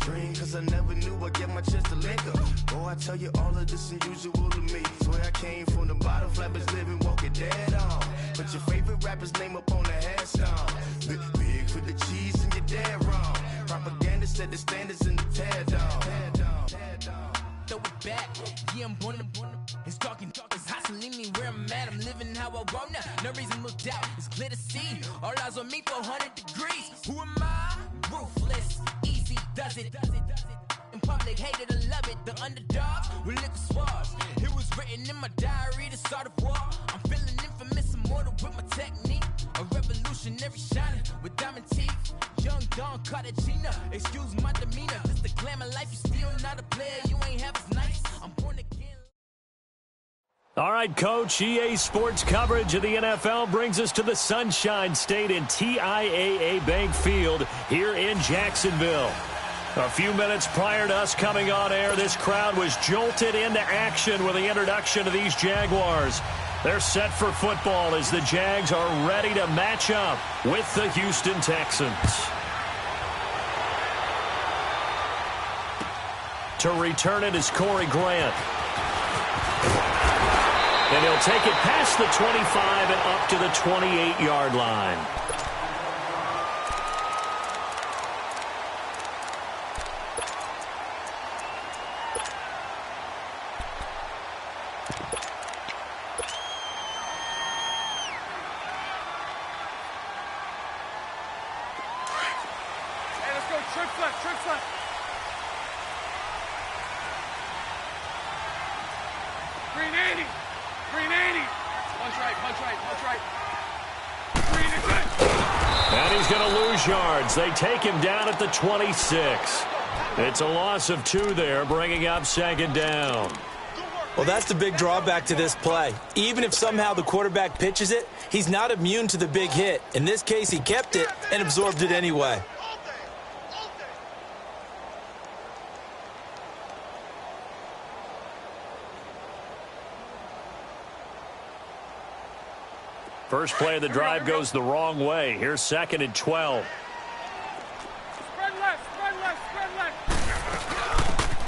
dream, cause I never knew I'd get my chance to link up. Oh, I tell you all of this unusual to me. Swear I came from the bottom, flappers living, walking dead on. Put your favorite rapper's name up on the headstone. Big for the cheese and you're dead wrong. Propaganda set the standards in the tear down. Throw it back, yeah, I'm born to it's talking, it's hustling me where I'm at. I'm living how I want now. No reason looked out, it's clear to see. All eyes on me for 100 degrees. Who am I? Ruthless, easy, does it. In public, hated or love it. The underdogs with liquor swabs. It was written in my diary to start a war. I'm feeling infamous, immortal with my technique. A revolutionary shining with diamond teeth. Young Don Cartagena, excuse my demeanor. This the glamour life, you still not a player. You ain't half as nice. I'm born again. All right, Coach, EA Sports coverage of the NFL brings us to the Sunshine State in TIAA Bank Field here in Jacksonville. A few minutes prior to us coming on air, this crowd was jolted into action with the introduction of these Jaguars. They're set for football as the Jags are ready to match up with the Houston Texans. To return it is Corey Grant. And he'll take it past the 25 and up to the 28-yard line. Hey, let's go. Trick left. Green 80. Punch right. Green is good. And he's going to lose yards. They take him down at the 26. It's a loss of 2 there, bringing up second down. Well, that's the big drawback to this play. Even if somehow the quarterback pitches it, he's not immune to the big hit. In this case, he kept it and absorbed it anyway. First play of the drive goes the wrong way. Here's second and 12. Spread left.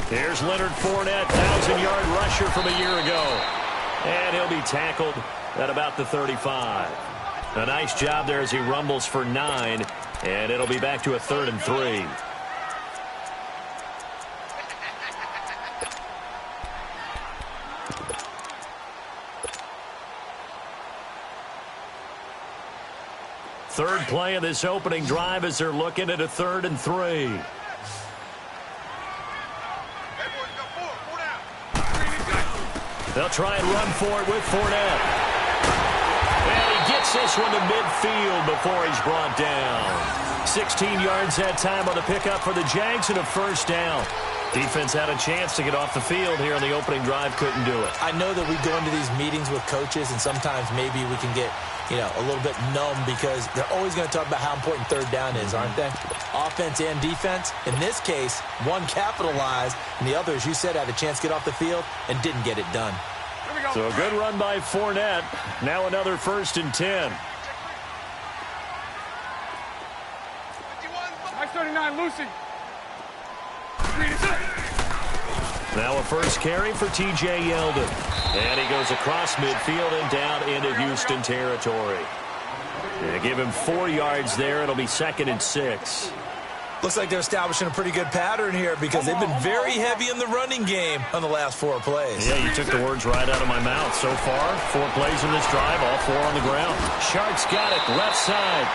Here's Leonard Fournette, 1,000-yard rusher from a year ago. And he'll be tackled at about the 35. A nice job there as he rumbles for 9. And it'll be back to a 3rd and 3. Third play of this opening drive as they're looking at a 3rd and 3. They'll try and run for it with Fournette. And he gets this one to midfield before he's brought down. 16 yards that time on the pickup for the Jags and a first down. Defense had a chance to get off the field here on the opening drive, couldn't do it. I know that we go into these meetings with coaches, and sometimes maybe we can get, a little bit numb because they're always going to talk about how important third down is, aren't they? Offense and defense. In this case, one capitalized, and the other, as you said, had a chance to get off the field and didn't get it done. So a good run by Fournette. Now another 1st and 10. Nice 39, Lucy. Now a first carry for T.J. Yeldon. And he goes across midfield and down into Houston territory. They give him 4 yards there. It'll be 2nd and 6. Looks like they're establishing a pretty good pattern here because they've been very heavy in the running game on the last 4 plays. Yeah, you took the words right out of my mouth. So far, 4 plays in this drive, all 4 on the ground. Sharks got it, left side.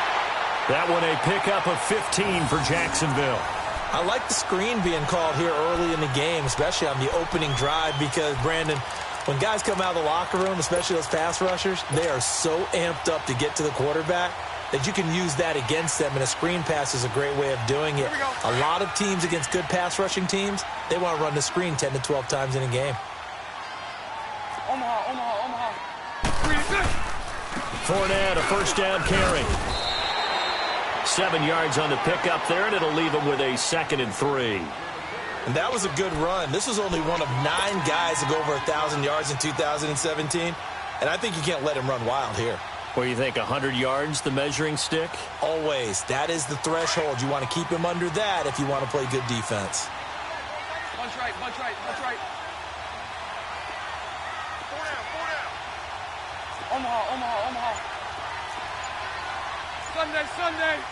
That one a pickup of 15 for Jacksonville. I like the screen being called here early in the game, especially on the opening drive because, Brandon, when guys come out of the locker room, especially those pass rushers, they are so amped up to get to the quarterback that you can use that against them, and a screen pass is a great way of doing it. A lot of teams against good pass rushing teams, they want to run the screen 10 to 12 times in a game. Omaha. Fournette, a first down carry. 7 yards on the pickup there, and it'll leave him with a 2nd and 3. And that was a good run. This was only one of 9 guys to go over 1,000 yards in 2017, and I think you can't let him run wild here. What do you think, 100 yards, the measuring stick? Always. That is the threshold. You want to keep him under that if you want to play good defense. Punch right, punch right, punch right. Omaha, Omaha, Omaha. Sunday, Sunday.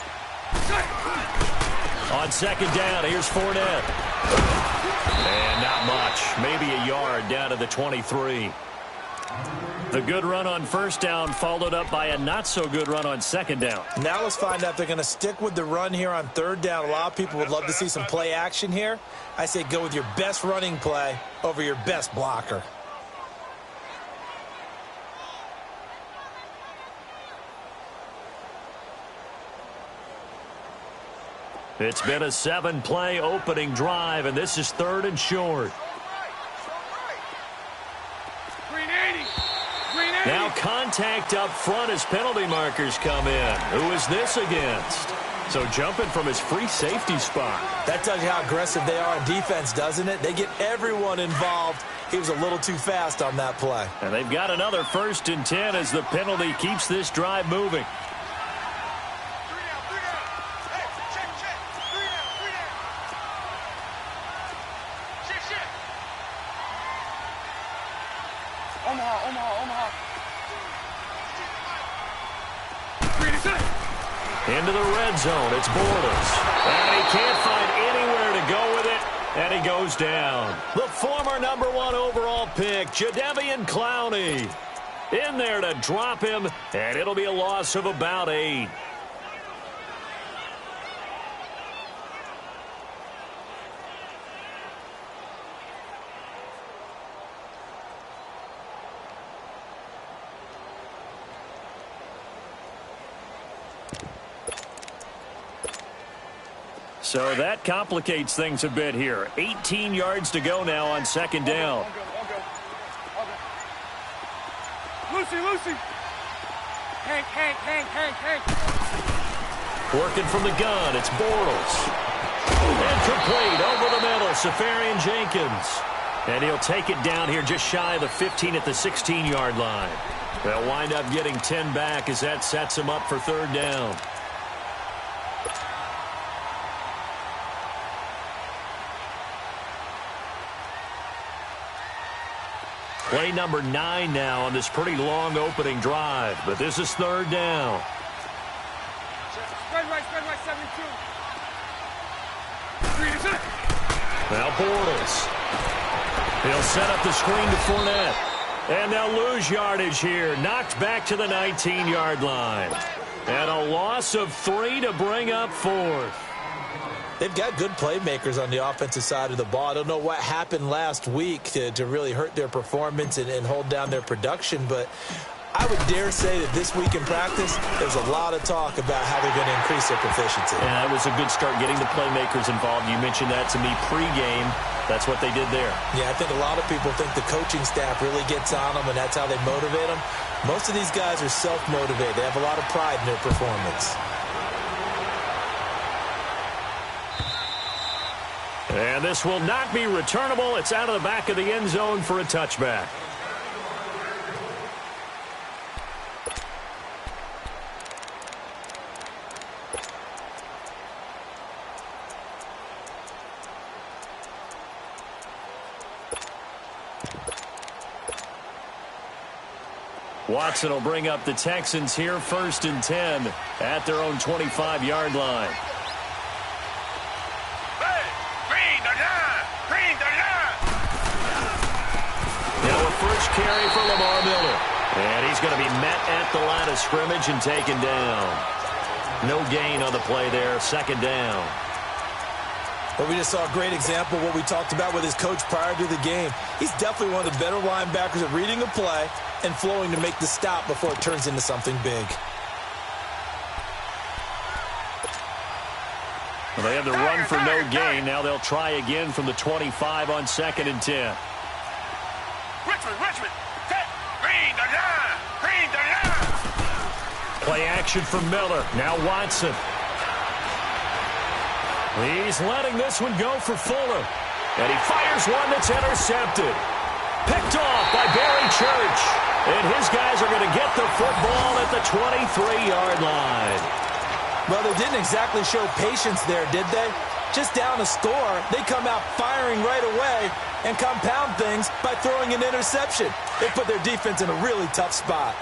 On second down, here's Fournette. And not much. Maybe a yard down to the 23. The good run on first down followed up by a not-so-good run on second down. Now let's find out if they're going to stick with the run here on third down. A lot of people would love to see some play action here. I say go with your best running play over your best blocker. It's been a 7-play opening drive, and this is third and short. Now contact up front as penalty markers come in. Who is this against? So jumping from his free safety spot. That tells you how aggressive they are on defense, doesn't it? They get everyone involved. He was a little too fast on that play. And they've got another 1st and 10 as the penalty keeps this drive moving. Omaha, Omaha, Omaha. Into the red zone, it's Bortles. And he can't find anywhere to go with it, and he goes down. The former number 1 overall pick, Jadeveon Clowney, in there to drop him, and it'll be a loss of about 8. So that complicates things a bit here. 18 yards to go now on second down. Lucy, Lucy. Hank. Working from the gun, it's Bortles. And complete over the middle, Safarian Jenkins. And he'll take it down here just shy of the 15 at the 16-yard line. They'll wind up getting 10 back as that sets him up for third down. Play number 9 now on this pretty long opening drive, but this is third down. Spread right, 7-2. Now Bortles. He'll set up the screen to Fournette. And they'll lose yardage here. Knocked back to the 19-yard line. And a loss of 3 to bring up fourth. They've got good playmakers on the offensive side of the ball. I don't know what happened last week to really hurt their performance and hold down their production, but I would dare say that this week in practice, there's a lot of talk about how they're going to increase their proficiency. And that was a good start getting the playmakers involved. You mentioned that to me pregame. That's what they did there. Yeah, I think a lot of people think the coaching staff really gets on them, and that's how they motivate them. Most of these guys are self-motivated. They have a lot of pride in their performance. And this will not be returnable. It's out of the back of the end zone for a touchback. Watson will bring up the Texans here 1st and 10 at their own 25-yard line. First carry for Lamar Miller. And he's going to be met at the line of scrimmage and taken down. No gain on the play there. Second down. Well, we just saw a great example of what we talked about with his coach prior to the game. He's definitely one of the better linebackers at reading a play and flowing to make the stop before it turns into something big. Well, they had the run for no gain. Now they'll try again from the 25 on 2nd and 10. Richmond, green the line. Play action from Miller. Now Watson. He's letting this one go for Fuller. And he fires one that's intercepted. Picked off by Barry Church. And his guys are going to get the football at the 23-yard line. Well, they didn't exactly show patience there, did they? Just down a score, they come out firing right away and compound things by throwing an interception. They put their defense in a really tough spot.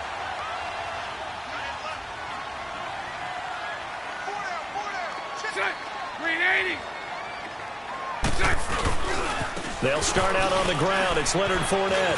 Green 80. They'll start out on the ground. It's Leonard Fournette.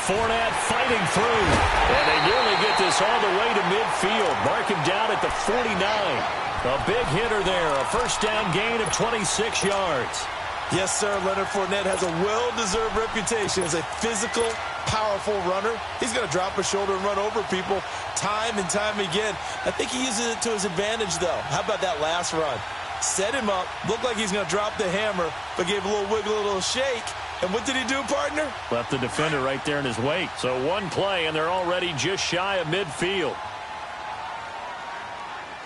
Fournette fighting through. And they nearly get this all the way to midfield. Mark him down at the 49. A big hitter there. A first down gain of 26 yards. Yes, sir. Leonard Fournette has a well-deserved reputation as a physical, powerful runner. He's going to drop his shoulder and run over people time and time again. I think he uses it to his advantage, though. How about that last run? Set him up, looked like he's going to drop the hammer, but gave a little wiggle, a little shake. And what did he do, partner? Left the defender right there in his wake. So one play, and they're already just shy of midfield.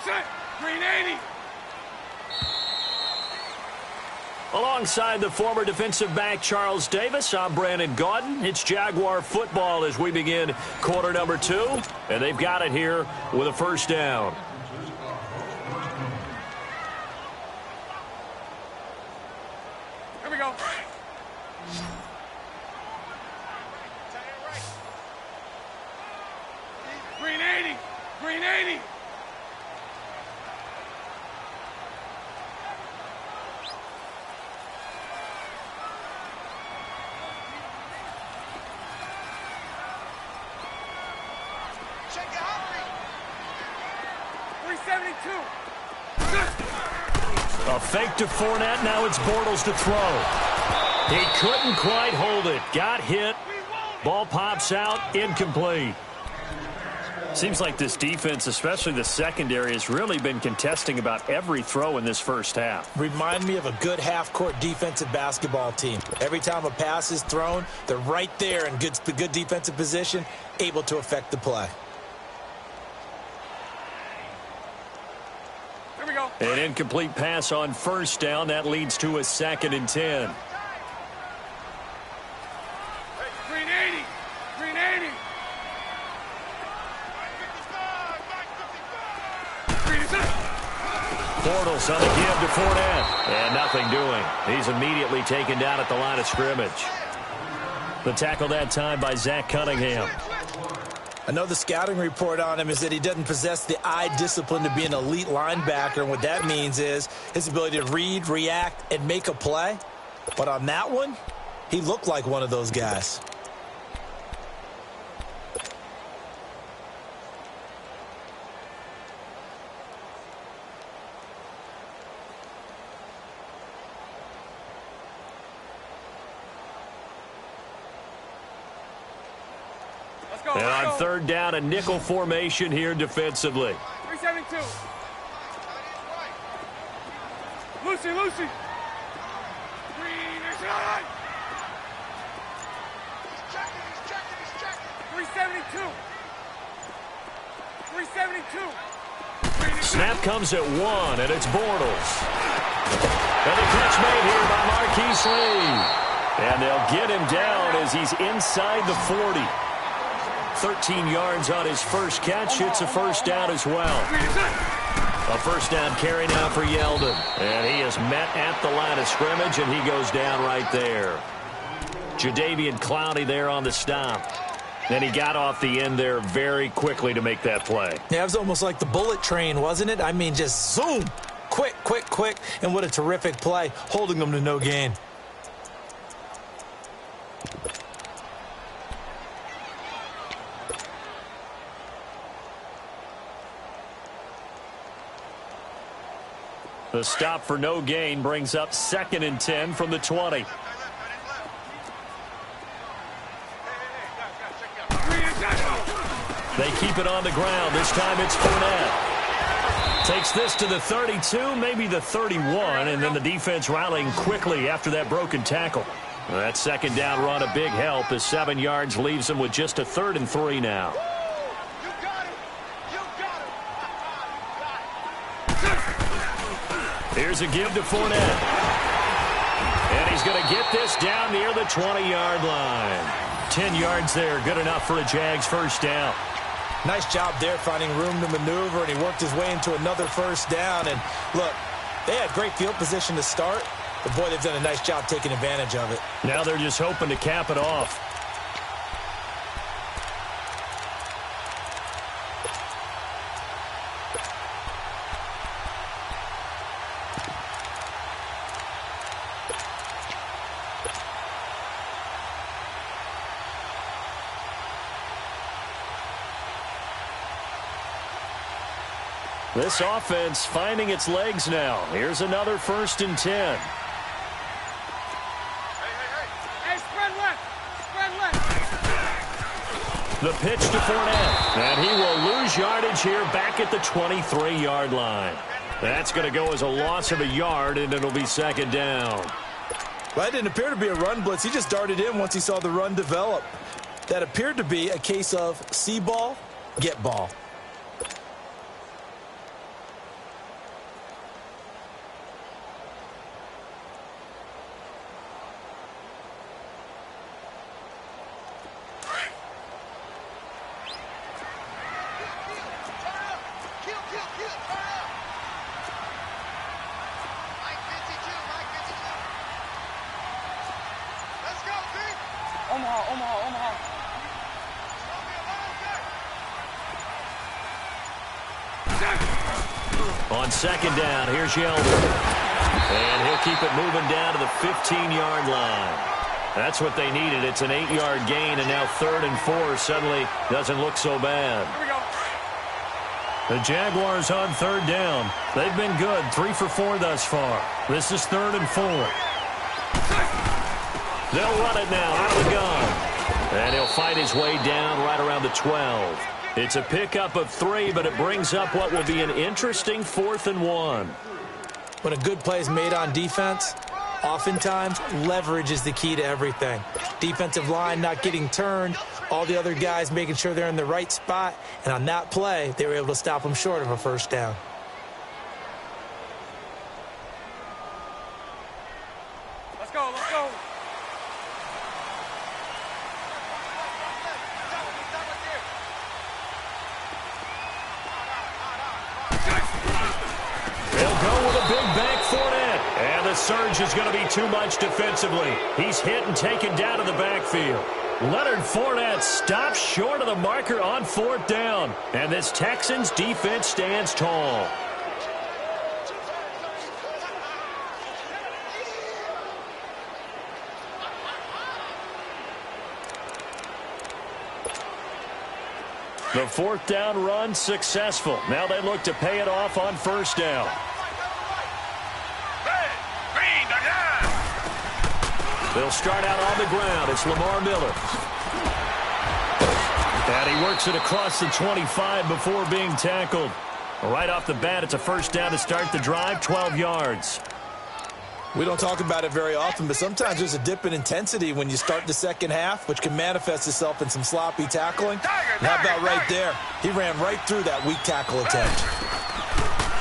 Set. Green 80. Alongside the former defensive back Charles Davis, I'm Brandon Gaudin. It's Jaguar football as we begin quarter number 2. And they've got it here with a first down. Here we go. Green 80. Green 80. Check it out. 372. A fake to Fournette. Now it's Bortles to throw. He couldn't quite hold it. Got hit. Ball pops out. Incomplete. Seems like this defense, especially the secondary, has really been contesting about every throw in this first half. Remind me of a good half-court defensive basketball team. Every time a pass is thrown, they're right there in good defensive position, able to affect the play. Here we go. An incomplete pass on first down. That leads to a 2nd and 10. Green 80. Green 80. Bortles on the give to Fournette. And nothing doing. He's immediately taken down at the line of scrimmage. The tackle that time by Zach Cunningham. I know the scouting report on him is that he doesn't possess the eye discipline to be an elite linebacker. And what that means is his ability to read, react, and make a play. But on that one, he looked like one of those guys. And on third down, a nickel formation here defensively. 372. Lucy, Lucy. Green is high. He's checking. 372. 372. Snap comes at 1, and it's Bortles. And the catch made here by Marquise Lee. And they'll get him down as he's inside the 40. 13 yards on his first catch. It's a first down as well. A first down carry now for Yeldon. And he is met at the line of scrimmage, and he goes down right there. Jadeveon Clowney there on the stop. And he got off the end there very quickly to make that play. Yeah, it was almost like the bullet train, wasn't it? I mean, just zoom. Quick. And what a terrific play, holding them to no gain. The stop for no gain brings up 2nd and 10 from the 20. They keep it on the ground. This time it's Fournette. Takes this to the 32, maybe the 31, and then the defense rallying quickly after that broken tackle. That 2nd down run a big help as 7 yards leaves them with just a 3rd and 3 now. Here's a give to Fournette. And he's going to get this down near the 20-yard line. 10 yards there. Good enough for a Jags first down. Nice job there finding room to maneuver, and he worked his way into another first down. And look, they had great field position to start, but boy, they've done a nice job taking advantage of it. Now they're just hoping to cap it off. This offense finding its legs now. Here's another 1st and 10. Hey, spread left. Spread left. The pitch to Fournette. And he will lose yardage here back at the 23-yard line. That's going to go as a loss of a yard, and it'll be 2nd down. Well, that didn't appear to be a run blitz. He just darted in once he saw the run develop. That appeared to be a case of see ball, get ball. Omaha. On 2nd down, here's Yeldon. And he'll keep it moving down to the 15-yard line. That's what they needed. It's an 8-yard gain, and now 3rd and 4 suddenly doesn't look so bad. Here we go. The Jaguars on 3rd down. They've been good, 3 for 4 thus far. This is 3rd and 4. They'll run it now out of the gun. And he'll fight his way down right around the 12. It's a pickup of 3, but it brings up what will be an interesting 4th and 1. When a good play is made on defense, oftentimes leverage is the key to everything. Defensive line not getting turned, all the other guys making sure they're in the right spot, and on that play, they were able to stop them short of a 1st down. Let's go. They'll go with a big back Fournette. And the surge is going to be too much defensively. He's hit and taken down to the backfield. Leonard Fournette stops short of the marker on 4th down. And this Texans defense stands tall. The 4th down run successful. Now they look to pay it off on 1st down. They'll start out on the ground. It's Lamar Miller. And he works it across the 25 before being tackled. Right off the bat, it's a 1st down to start the drive, 12 yards. We don't talk about it very often, but sometimes there's a dip in intensity when you start the 2nd half, which can manifest itself in some sloppy tackling. And how about right there? He ran right through that weak tackle attempt.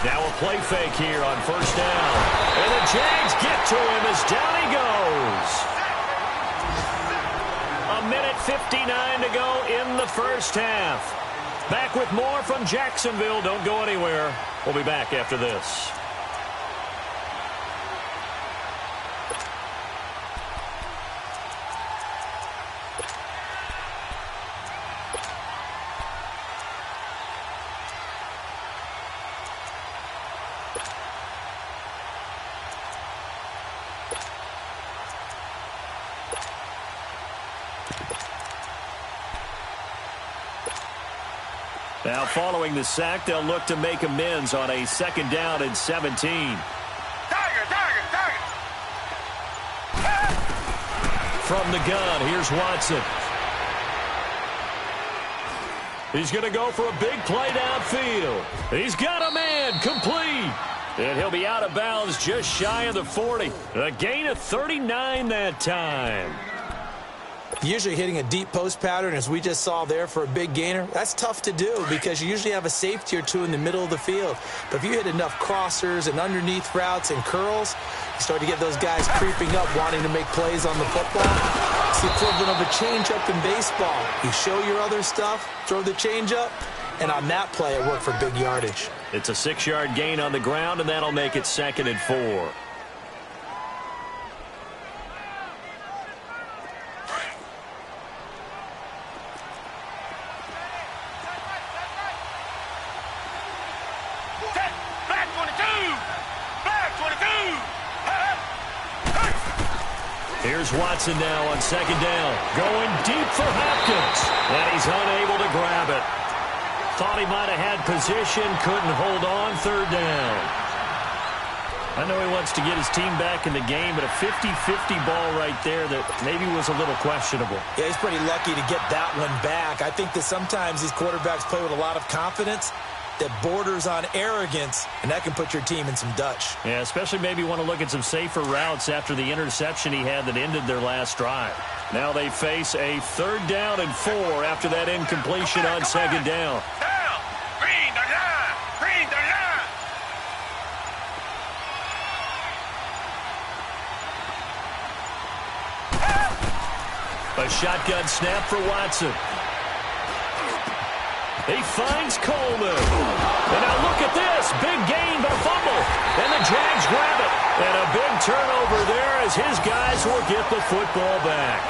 Now a play fake here on 1st down. And the Jags get to him as down he goes. 1:59 to go in the 1st half. Back with more from Jacksonville. Don't go anywhere. We'll be back after this. Now following the sack, they'll look to make amends on a 2nd down and 17. From the gun, here's Watson. He's going to go for a big play downfield. He's got a man, complete. And he'll be out of bounds just shy of the 40. A gain of 39 that time. Usually hitting a deep post pattern, as we just saw there for a big gainer, that's tough to do because you usually have a safety or two in the middle of the field. But if you hit enough crossers and underneath routes and curls, you start to get those guys creeping up, wanting to make plays on the football. It's the equivalent of a changeup in baseball. You show your other stuff, throw the changeup, and on that play, it worked for big yardage. It's a 6-yard gain on the ground, and that'll make it 2nd and 4. Here's Watson now on 2nd down. Going deep for Hopkins. And he's unable to grab it. Thought he might have had position. Couldn't hold on. 3rd down. I know he wants to get his team back in the game, but a 50-50 ball right there that maybe was a little questionable. Yeah, he's pretty lucky to get that one back. I think that sometimes these quarterbacks play with a lot of confidence that borders on arrogance, and that can put your team in some Dutch. Yeah, especially maybe want to look at some safer routes after the interception he had that ended their last drive. Now they face a 3rd down and 4 after that incompletion on 2nd down. A shotgun snap for Watson. He finds Coleman. And now look at this. Big gain but fumble. And the Jags grab it. And a big turnover there as his guys will get the football back.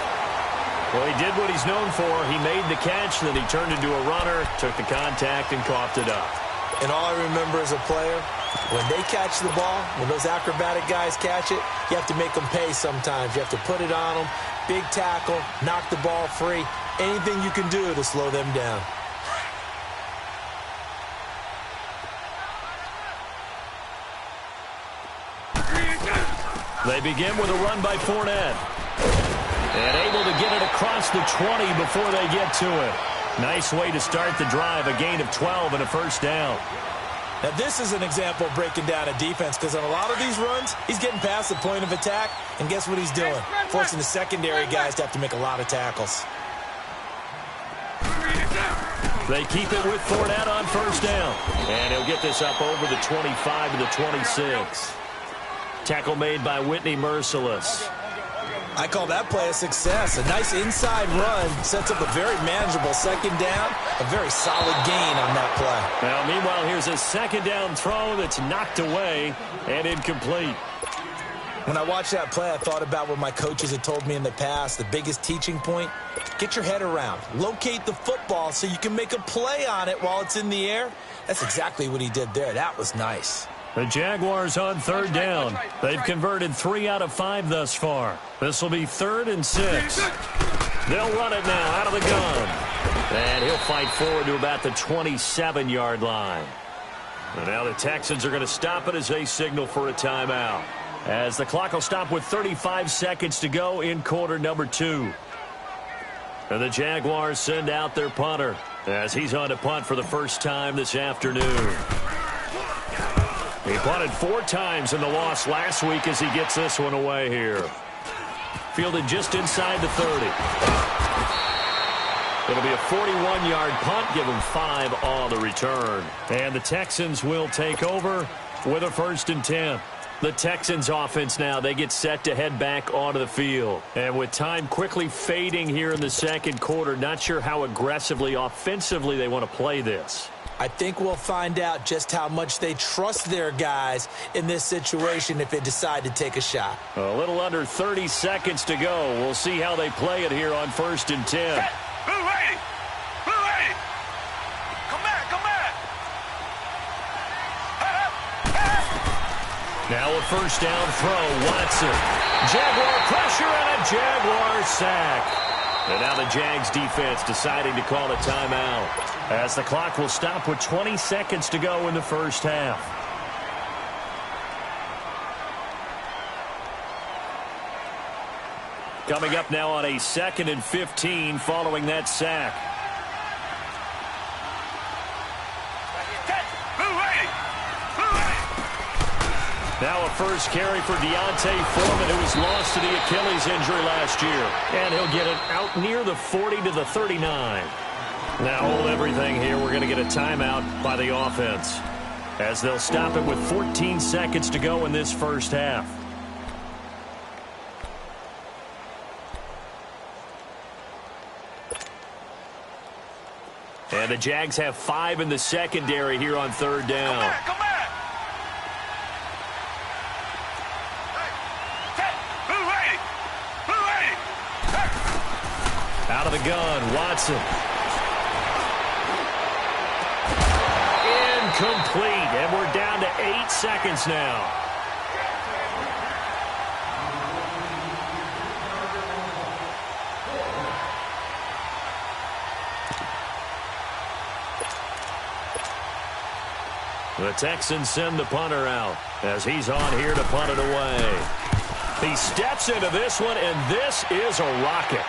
Well, he did what he's known for. He made the catch, then he turned into a runner, took the contact, and coughed it up. And all I remember as a player, when they catch the ball, when those acrobatic guys catch it, you have to make them pay sometimes. You have to put it on them. Big tackle, knock the ball free. Anything you can do to slow them down. They begin with a run by Fournette. And able to get it across the 20 before they get to it. Nice way to start the drive. A gain of 12 and a 1st down. Now, this is an example of breaking down a defense because on a lot of these runs, he's getting past the point of attack, and guess what he's doing? Forcing the secondary guys to have to make a lot of tackles. They keep it with Fournette on 1st down. And he'll get this up over the 25 to the 26. Tackle made by Whitney Merciless. I call that play a success. A nice inside run sets up a very manageable 2nd down. A very solid gain on that play. Now, meanwhile, here's a 2nd down throw that's knocked away and incomplete. When I watched that play, I thought about what my coaches had told me in the past. The biggest teaching point, get your head around. Locate the football so you can make a play on it while it's in the air. That's exactly what he did there. That was nice. The Jaguars on 3rd down. They've converted 3 out of 5 thus far. This will be 3rd and 6. They'll run it now out of the gun. And he'll fight forward to about the 27-yard line. And now the Texans are going to stop it as they signal for a timeout. As the clock will stop with 35 seconds to go in quarter number 2. And the Jaguars send out their punter as he's on to punt for the first time this afternoon. He punted 4 times in the loss last week as he gets this one away here. Fielded just inside the 30. It'll be a 41-yard punt. Give him 5 on the return. And the Texans will take over with a 1st and 10. The Texans offense now, they get set to head back onto the field. And with time quickly fading here in the 2nd quarter, not sure how aggressively, offensively they want to play this. I think we'll find out just how much they trust their guys in this situation if they decide to take a shot. A little under 30 seconds to go. We'll see how they play it here on 1st and 10. Blue 80! Blue 80! Come back, come back! Now a 1st down throw, Watson. Jaguar pressure and a Jaguar sack. And now the Jags defense deciding to call a timeout as the clock will stop with 20 seconds to go in the 1st half. Coming up now on a 2nd and 15 following that sack. Now a first carry for Deontay Foreman, who was lost to the Achilles injury last year. And he'll get it out near the 40 to the 39. Now hold everything here. We're going to get a timeout by the offense, as they'll stop it with 14 seconds to go in this first half. And the Jags have 5 in the secondary here on third down. Come back. Hey, Blue 80. Hey. Out of the gun, Watson. Incomplete, and we're down to 8 seconds now. The Texans send the punter out as he's on here to punt it away. He steps into this one, and this is a rocket.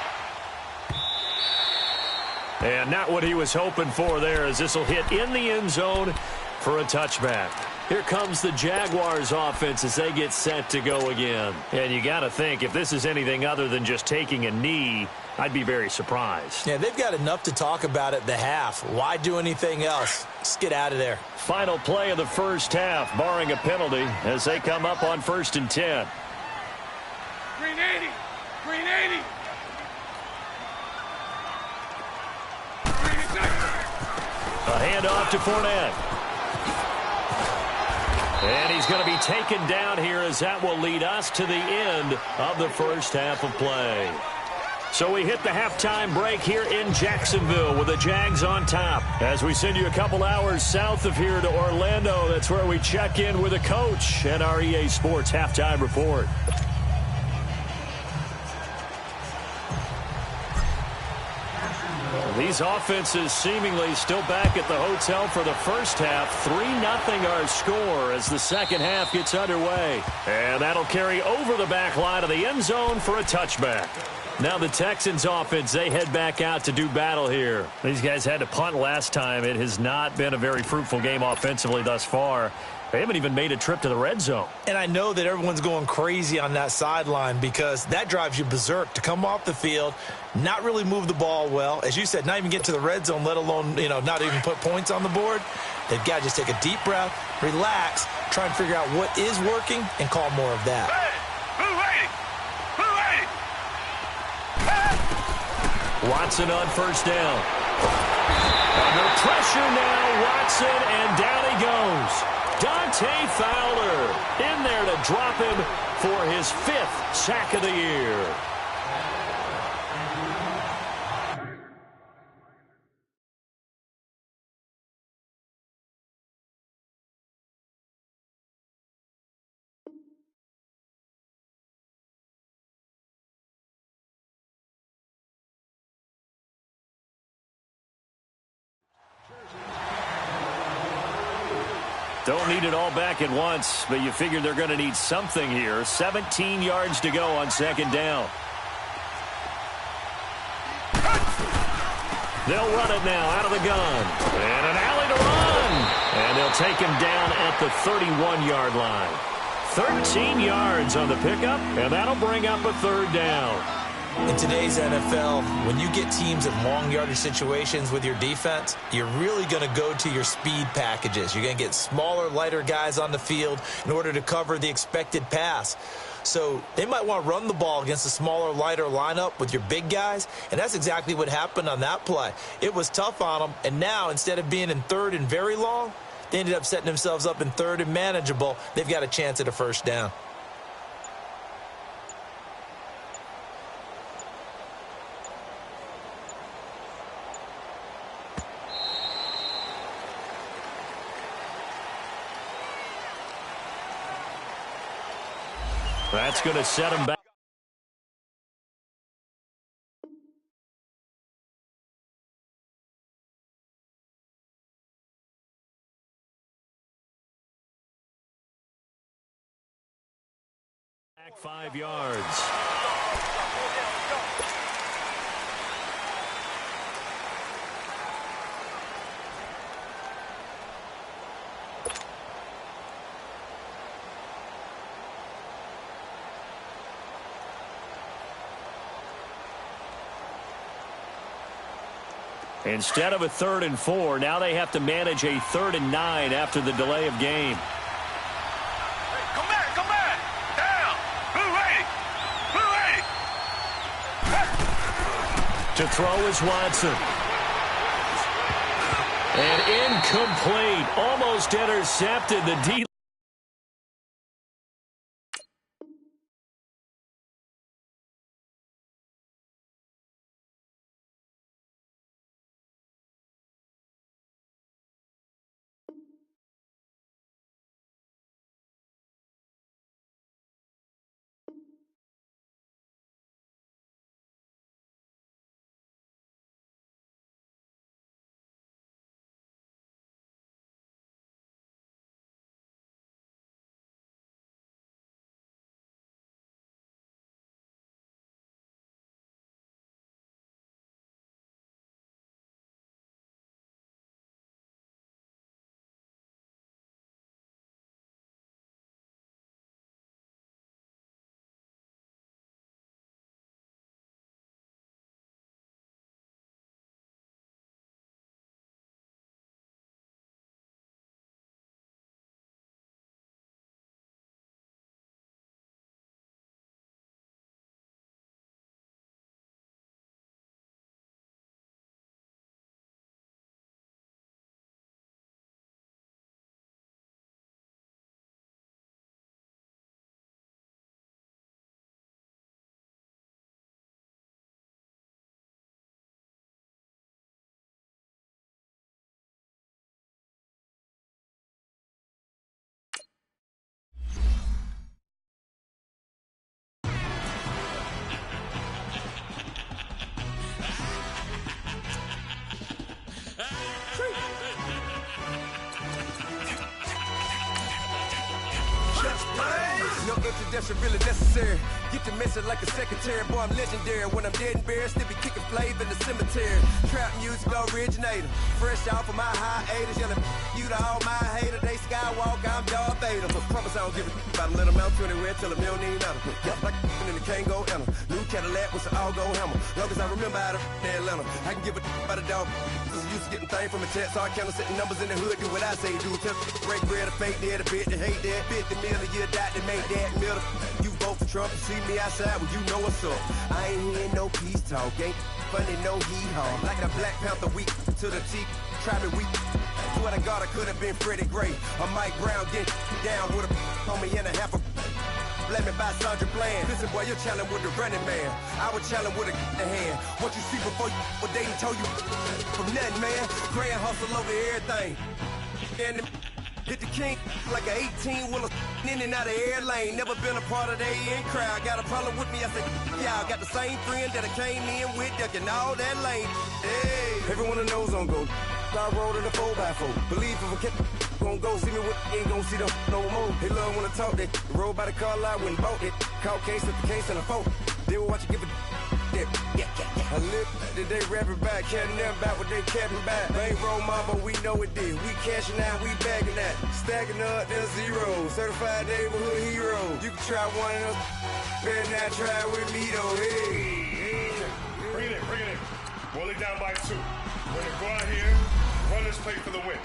And not what he was hoping for there, as this will hit in the end zone for a touchback. Here comes the Jaguars offense as they get set to go again. And you got to think, if this is anything other than just taking a knee, I'd be very surprised. Yeah, they've got enough to talk about at the half. Why do anything else? Just get out of there. Final play of the first half, barring a penalty, as they come up on 1st and 10. Green 80. Green 80. Green exactly. A handoff to Fournette. And he's going to be taken down here, as that will lead us to the end of the first half of play. So we hit the halftime break here in Jacksonville with the Jags on top. As we send you a couple hours south of here to Orlando, that's where we check in with a coach at our EA Sports Halftime Report. These offenses seemingly still back at the hotel for the first half. 3-0 our score as the second half gets underway. And that'll carry over the back line of the end zone for a touchback. Now the Texans offense, they head back out to do battle here. These guys had to punt last time. It has not been a very fruitful game offensively thus far. They haven't even made a trip to the red zone. And I know that everyone's going crazy on that sideline, because that drives you berserk to come off the field, not really move the ball well. As you said, not even get to the red zone, let alone, not even put points on the board. They've got to just take a deep breath, relax, try and figure out what is working, and call more of that. Watson on first down. Under pressure now, Watson, and down he goes. Dante Fowler in there to drop him for his 5th sack of the year. Don't need it all back at once, but you figure they're going to need something here. 17 yards to go on second down. They'll run it now out of the gun. And an alley to run. And they'll take him down at the 31-yard line. 13 yards on the pickup, and that'll bring up a third down. In today's NFL, when you get teams in long yardage situations with your defense, you're really going to go to your speed packages. You're going to get smaller, lighter guys on the field in order to cover the expected pass. So they might want to run the ball against a smaller, lighter lineup with your big guys, and that's exactly what happened on that play. It was tough on them, and now instead of being in third and very long, they ended up setting themselves up in third and manageable. They've got a chance at a first down. That's going to set him back. Back 5 yards. Instead of a 3rd and 4, now they have to manage a 3rd and 9 after the delay of game. Hey, come back. Down. Blue 80. To throw is Watson. And incomplete. Almost intercepted. The D. No introduction really necessary. Get the message like a secretary. Boy, I'm legendary. When I'm dead and buried, still be kicking flavor in the cemetery. Trap music originator. Fresh off of my hiatus. Yelling you to all my haters. They skywalk, I'm Darth Vader. But promise I don't give a about a little amount to anywhere till a million ain't out. Just like in the Kango Anna. New Cadillac with an all-go hammer. Long as I remember out of Atlanta. I can give a about a dog. Used to getting things from a text. So I count setting numbers in the hood. Do what I say do. Tell break bread, a fake dead, a bit to hate that. 50 million, you die to make that middle. You vote for Trump, you see me outside, well, you know what's up. I ain't hearing no peace talk, ain't funny, no hee-haw. Like the Black Panther week to the teeth, try me weak. Swear to God, I could have been Freddie Gray. Or Mike Brown getting down with a on me and a half a blame me by Sandra Bland. Listen, boy, you're challenging with the running man. I was challenging with a hand. What you see before you, what they done told you from nothing, man. Grand hustle over everything. And hit the king like an 18-wheeler in and out of air lane. Never been a part of the in crowd. Got a problem with me, I said, y'all got the same friend that I came in with, ducking all that lane. Hey, everyone knows on go. I rolled in a 4x4. Believe if I kept gon' go see me with ain't gon' see them no more. They love when I talk that. Roll by the car lot, went and bought it. Caught case at the case and a phone. They will watch you give a that. I live that they rapping back, can't never back what they capping back. Ain't roll mom, but we know it did. We cashing out, we bagging that. Stacking up, there's zero. Certified neighborhood hero. You can try one of those. Better not try with me though. Hey. Bring it in. Roll it down by 2. We're gonna go out here, run this play for the win.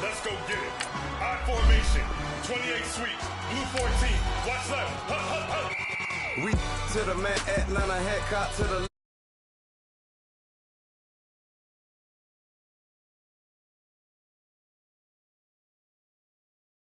Let's go get it. I formation, 28 sweeps, blue 14. Watch left. Hup. We to the man, Atlanta, head cop to the